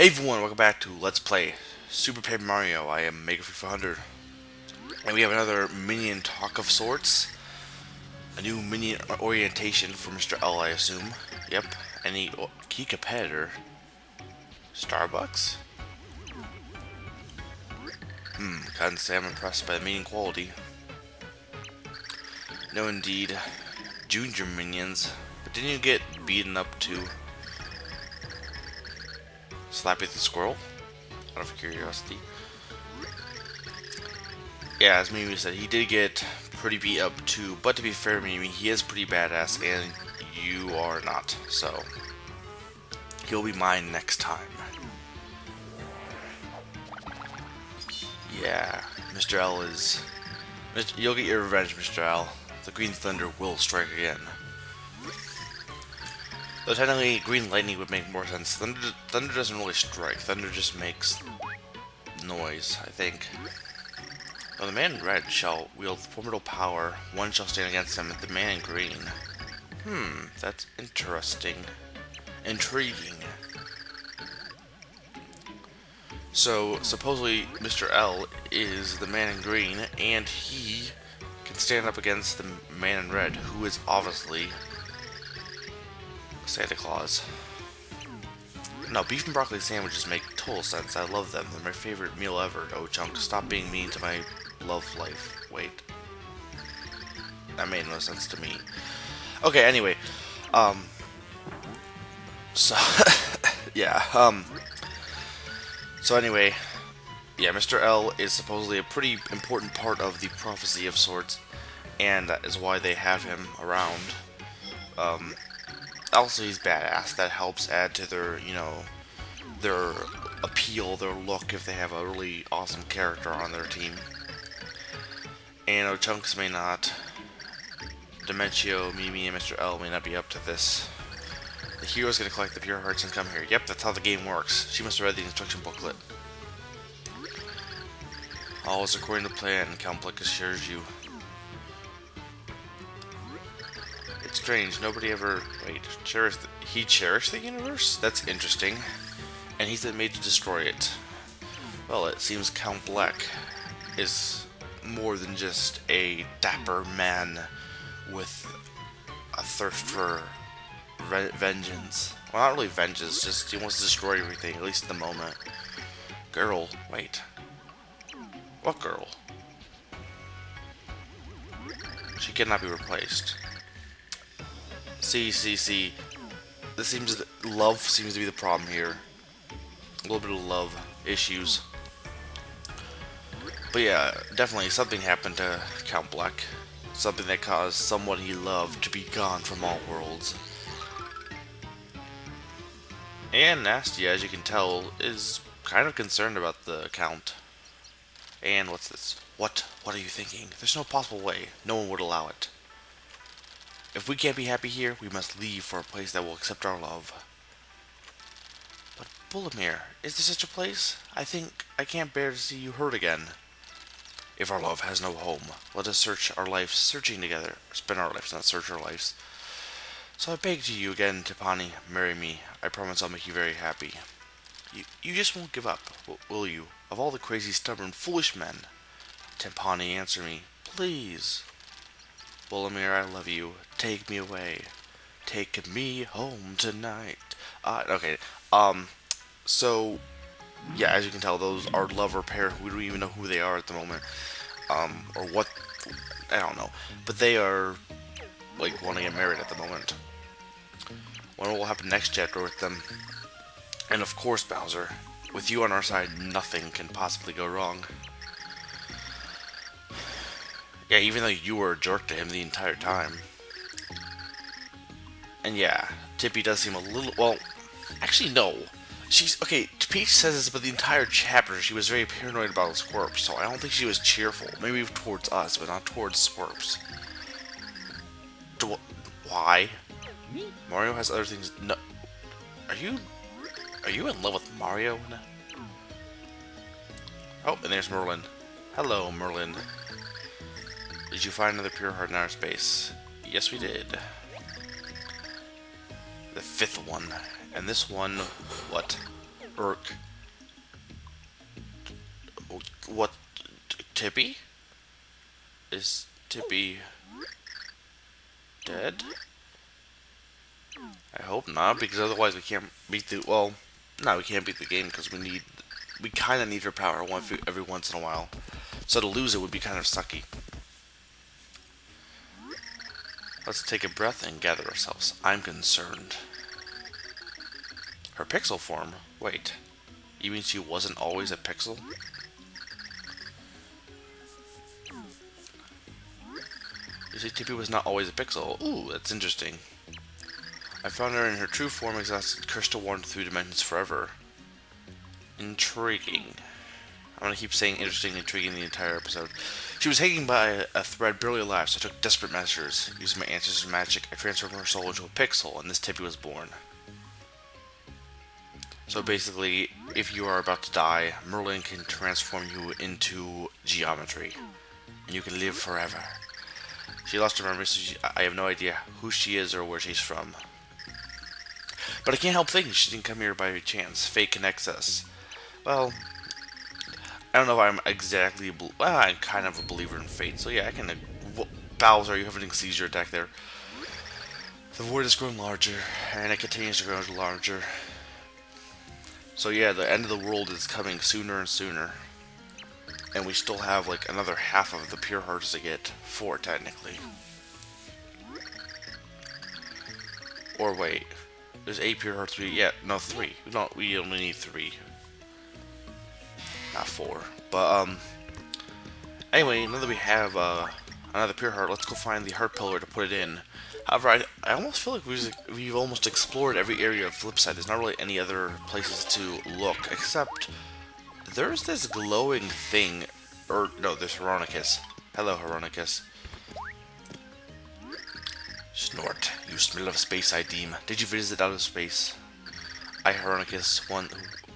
Hey everyone, welcome back to Let's Play Super Paper Mario. I am Mega400, and we have another Minion talk of sorts. A new Minion orientation for Mr. L, I assume. Yep, any key competitor. Starbucks? Can't say I'm impressed by the Minion quality. No indeed. Junior Minions. But didn't you get beaten up too? Slappy the Squirrel? Out of curiosity. Yeah, as Mimi said, he did get pretty beat up too, but to be fair, Mimi, he is pretty badass, and you are not, so he'll be mine next time. Yeah, Mr. L is... You'll get your revenge, Mr. L. The Green Thunder will strike again. Though technically, Green Lightning would make more sense. Thunder doesn't really strike. Thunder just makes noise, I think. Well, the man in red shall wield formidable power. One shall stand against him, the man in green. That's interesting. Intriguing. So, supposedly, Mr. L is the man in green, and he can stand up against the man in red, who is obviously Santa Claus. No, beef and broccoli sandwiches make total sense. I love them. They're my favorite meal ever. Oh, Chunk, stop being mean to my love life. Wait. That made no sense to me. Okay, anyway. So, yeah, so anyway, yeah, Mr. L is supposedly a pretty important part of the prophecy of sorts, and that is why they have him around. Also, he's badass. That helps add to their, their appeal, their look, if they have a really awesome character on their team. And Chunks may not. Dementio, Mimi, and Mr. L may not be up to this. The hero's gonna collect the pure hearts and come here. Yep, that's how the game works. She must have read the instruction booklet. All is according to plan, Count Bleck assures you. It's strange, nobody ever... Wait, he cherished the universe? That's interesting. And he's been made to destroy it. Well, it seems Count Bleck is more than just a dapper man with a thirst for vengeance. Well, not really vengeance, just he wants to destroy everything, at least at the moment. Girl, wait. What girl? She cannot be replaced. See. Love seems to be the problem here. A little bit of love issues. But yeah, definitely something happened to Count Bleck. Something that caused someone he loved to be gone from all worlds. And Nasty, as you can tell, is kind of concerned about the Count. And what's this? What are you thinking? There's no possible way. No one would allow it. If we can't be happy here, we must leave for a place that will accept our love. But Bulimir, is there such a place? I think I can't bear to see you hurt again. If our love has no home, let us search our lives searching together. Spend our lives, not search our lives. So I beg to you again, Tipani, marry me. I promise I'll make you very happy. You just won't give up, will you? Of all the crazy, stubborn, foolish men. Timpani, answer me, please. Bulimir, I love you. Take me away. Take me home tonight. Okay. So, yeah, as you can tell, those are lover pair. We don't even know who they are at the moment. Or what, I don't know. But they are, like, wanting to get married at the moment. What will happen next chapter with them? And of course, Bowser, with you on our side, nothing can possibly go wrong. Yeah, even though you were a jerk to him the entire time. And yeah, Tippy does seem a little... Well, actually, no. She's... Okay, Peach says this about the entire chapter. She was very paranoid about Squirps, so I don't think she was cheerful. Maybe towards us, but not towards Squirps. Why? Mario has other things... No. Are you in love with Mario? Oh, and there's Merlon. Hello, Merlon. Did you find another pure heart in outer space? Yes, we did. The fifth one. And this one, what? Irk. What? Tippy? Is Tippy dead? I hope not, because otherwise we can't beat the. Well, no, we can't beat the game because we kind of need her power every once in a while. So to lose it would be kind of sucky. Let's take a breath and gather ourselves. I'm concerned. Her pixel form? Wait. You mean she wasn't always a pixel? You say Tippy was not always a pixel. Ooh, that's interesting. I found her in her true form, exhausted, cursed to wander through dimensions forever. Intriguing. I'm gonna keep saying interesting, intriguing the entire episode. She was hanging by a thread, barely alive, so I took desperate measures. Using my ancestors' magic, I transformed her soul into a pixel, and this Tippy was born. So basically, if you are about to die, Merlon can transform you into geometry, and you can live forever. She lost her memory, so I have no idea who she is or where she's from. But I can't help thinking she didn't come here by chance. Fate connects us. Well, I don't know if I'm exactly. Well, I'm kind of a believer in fate, so yeah, I can. Bowser, you have an seizure attack there. The void is growing larger, and it continues to grow larger. So yeah, the end of the world is coming sooner and sooner. And we still have like another half of the pure hearts to get. 4 technically. Or wait. There's 8 pure hearts. Yeah, no, 3. We only need 3. Not 4. But anyway, now that we have another pure heart, let's go find the heart pillar to put it in. However, I almost feel like we've almost explored every area of Flipside. There's not really any other places to look, except there's this glowing thing. Or, no, there's Heronicus. Hello, Heronicus. Snort. You smell of space, I deem. Did you visit out of space? I, Heronicus,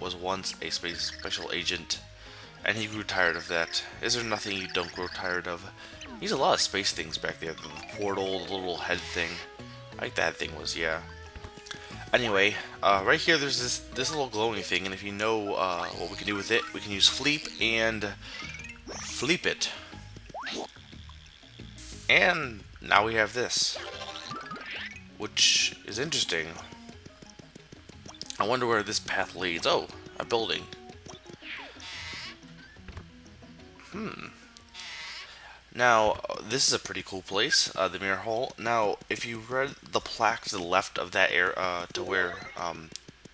was once a space special agent, and he grew tired of that. Is there nothing you don't grow tired of? He's a lot of space things back there. The portal, the little head thing. I think that thing was, yeah. Anyway, right here there's this little glowing thing, and if you know what we can do with it, we can use Fleep and Fleep it. And now we have this, which is interesting. I wonder where this path leads. Oh, a building. Now, this is a pretty cool place, the Mirror Hall. Now, if you read the plaque to the left of that area, to where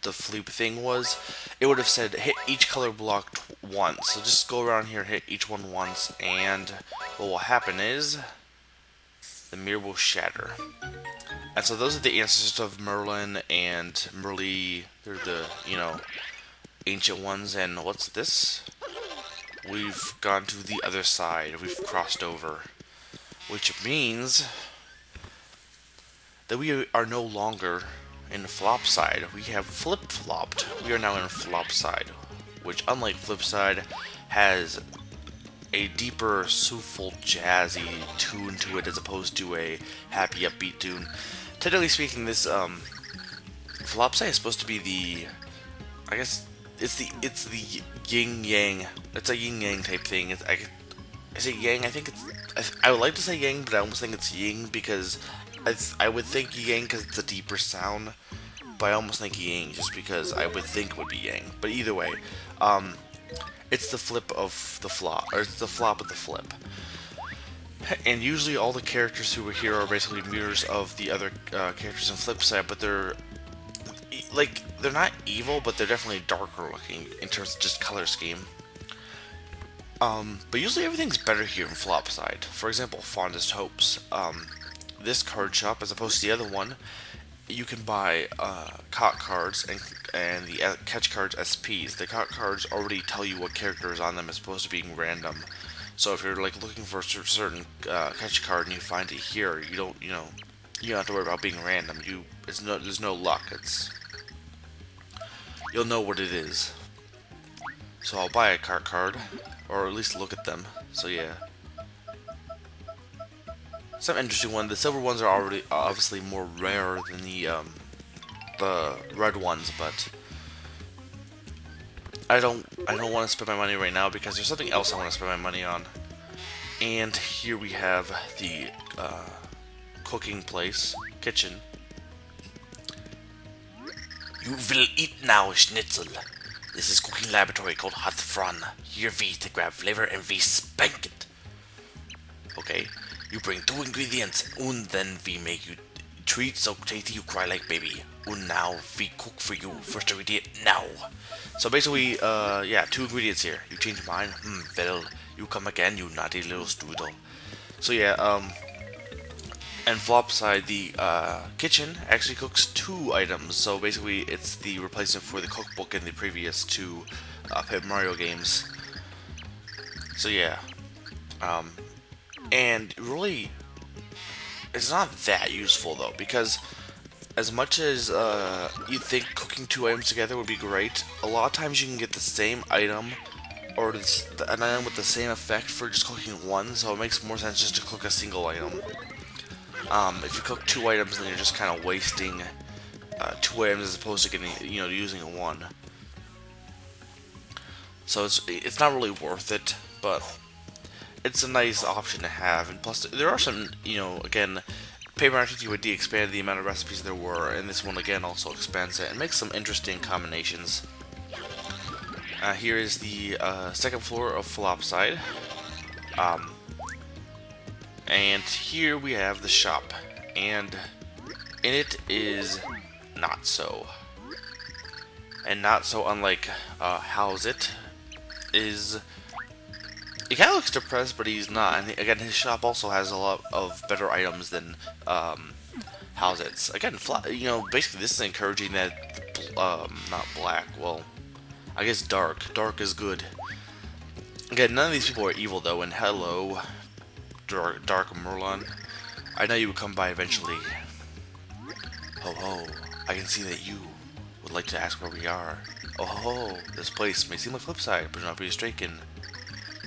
the Fleep thing was, it would have said hit each color block once. So just go around here, hit each one once, and what will happen is the mirror will shatter. And so those are the ancestors of Merlon and Merlee. They're the, ancient ones. And what's this? We've gone to the other side. We've crossed over. Which means that we are no longer in Flopside. We have flip-flopped. We are now in Flopside, which, unlike Flipside, has a deeper, soulful, jazzy tune to it as opposed to a happy, upbeat tune. Technically speaking, this Flopside is supposed to be the, I guess it's the yin yang. It's a yin yang type thing. Is it yang? I think I would like to say yang, but I almost think it's yin because I would think yang because it's a deeper sound, but I almost think yang just because I would think it would be yang. But either way, it's the flip of the flop, or it's the flop of the flip. And usually all the characters who are here are basically mirrors of the other characters in Flipside, but they're not evil, but they're definitely darker looking in terms of just color scheme. But usually everything's better here in Flopside. For example, Fondest Hopes. This card shop, as opposed to the other one, you can buy caught cards and the catch cards SPs. The caught cards already tell you what character is on them as opposed to being random. So if you're looking for a certain catch card and you find it here, you don't have to worry about being random. There's no luck. You'll know what it is. So I'll buy a caught card, or at least look at them. So yeah. Some interesting one. The silver ones are already obviously more rare than the red ones, but I don't want to spend my money right now because there's something else I want to spend my money on. And here we have the cooking place, kitchen. You will eat now, Schnitzel. This is cooking laboratory called Hathfran. Here we to grab flavor and we spank it. Okay, you bring 2 ingredients and then we make you treat so tasty you cry like baby. And now we cook for you. First ingredient now. So basically, yeah, 2 ingredients here. You change your mind? Well, you come again, you naughty little strudel. So yeah, and Flopside, the kitchen, actually cooks 2 items. So basically, it's the replacement for the cookbook in the previous 2 Paper Mario games. So yeah, and really, it's not that useful though, because as much as you think cooking 2 items together would be great, a lot of times you can get the same item or an item with the same effect for just cooking 1. So it makes more sense just to cook a single item. If you cook 2 items, then you're just kind of wasting 2 items as opposed to getting, using 1. So it's not really worth it, but it's a nice option to have. And plus, there are some, again, Paper Mario TTYD expanded the amount of recipes there were, and this one again also expands it and makes some interesting combinations. Here is the second floor of Flopside. And here we have the shop, and in it is Not So. And Not So, unlike How's It, is... He kind of looks depressed, but he's not. And again, his shop also has a lot of better items than How's It's. Again, basically this is encouraging that, not black, well, I guess dark. Dark is good. Again, none of these people are evil though, and hello, Dark Merlon. I know you would come by eventually. Ho ho, I can see that you would like to ask where we are. Oh ho, this place may seem like Flipside, but do not be mistaken.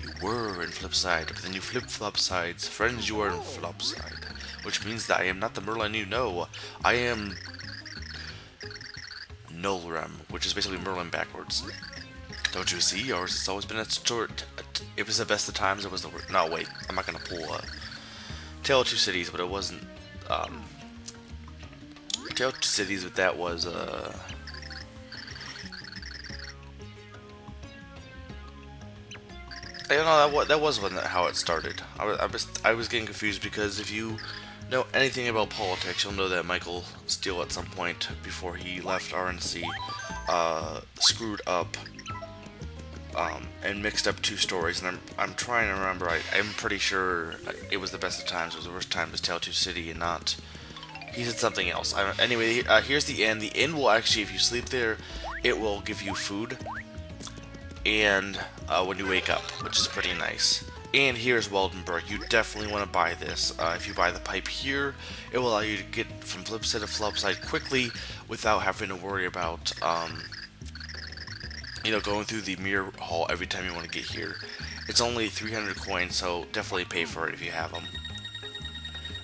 You were in Flipside, but then you flipped Flopsides. Friends, you are in Flopside. Which means that I am not the Merlon you know. I am Nolrem, which is basically Merlin backwards. Don't you see? Ours has always been a short. It was the best of times, it was the worst. No, wait, I'm not gonna pull Tale of Two Cities, but it wasn't. Tale of Two Cities, but that was. I don't know, that was how it started. I was getting confused because if you know anything about politics, you'll know that Michael Steele at some point before he left RNC screwed up and mixed up 2 stories, and I'm trying to remember. I'm pretty sure it was the best of times. It was the worst time was Tale 2 City, and not. He said something else. Anyway, here's the inn. The inn will actually, if you sleep there, it will give you food, and when you wake up, which is pretty nice. And here's Weldenberg. You definitely want to buy this. If you buy the pipe here, it will allow you to get from Flipside to Flopside quickly without having to worry about going through the mirror hall every time you want to get here. It's only 300 coins, so definitely pay for it if you have them.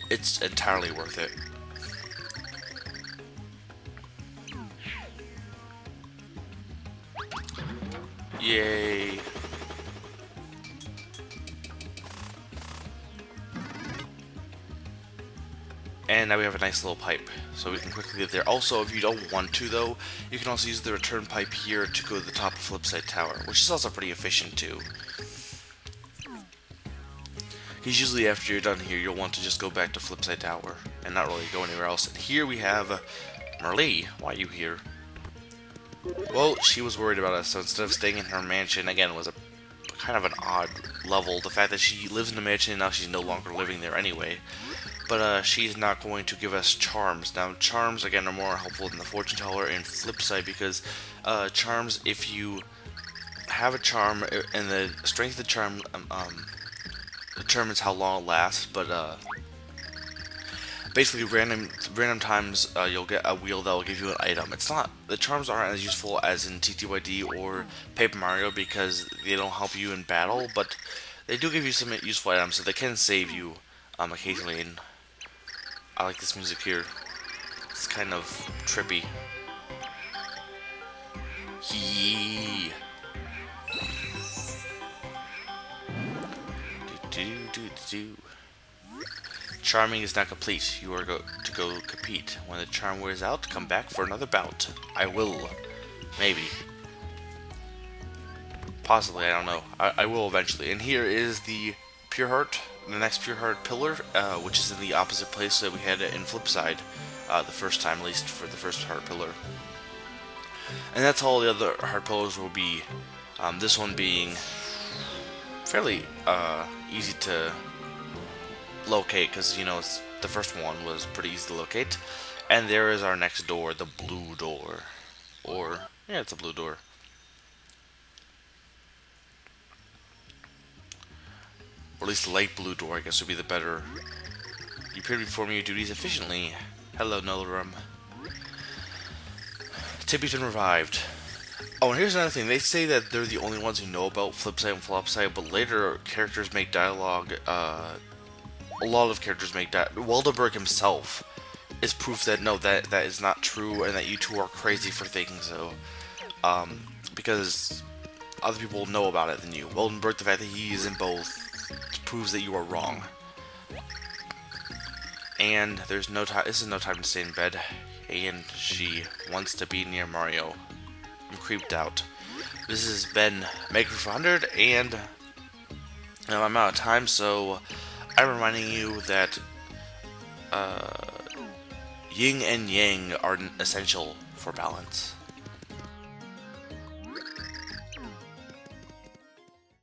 It's entirely worth it. Yay. And now we have a nice little pipe, so we can quickly get there. Also, if you don't want to, though, you can also use the return pipe here to go to the top of Flipside Tower, which is also pretty efficient, too. Because usually after you're done here, you'll want to just go back to Flipside Tower, and not really go anywhere else. And here we have Merlon. Why are you here? Well, she was worried about us, so instead of staying in her mansion, again, was a kind of an odd level. The fact that she lives in the mansion and now she's no longer living there anyway. But she's not going to give us charms. Now, charms, again, are more helpful than the fortune teller and Flipside, because charms, if you have a charm, and the strength of the charm determines how long it lasts, but basically random times you'll get a wheel that will give you an item. It's not, the charms aren't as useful as in TTYD or Paper Mario because they don't help you in battle, but they do give you some useful items, so they can save you occasionally. And I like this music here. It's kind of trippy. Hee. do. Charming is not complete. You are to go compete. When the charm wears out, come back for another bout. I will. Maybe. Possibly, I don't know. I will eventually. And here is the Pure Heart, the next Pure Heart pillar, which is in the opposite place that we had it in Flipside, the first time, at least for the first heart pillar. And that's all the other heart pillars will be. This one being fairly easy to locate, because, you know, the first one was pretty easy to locate. And there is our next door, the blue door. Or, yeah, it's a blue door. Or at least the light blue door, I guess, would be the better. You appear to be performing your duties efficiently. Hello, Nolorum. Tippy's been revived. Oh, and here's another thing. They say that they're the only ones who know about Flipside and Flopside, but later characters make dialogue. A lot of characters make dialogue. Wildenberg himself is proof that no, that is not true, and that you two are crazy for thinking so. Because other people know about it than you. Wildenberg, the fact that he is in both, proves that you are wrong. And there's no time. This is no time to stay in bed. And she wants to be near Mario. I'm creeped out. This has been Maker 400, and I'm out of time, so I'm reminding you that yin and yang are essential for balance.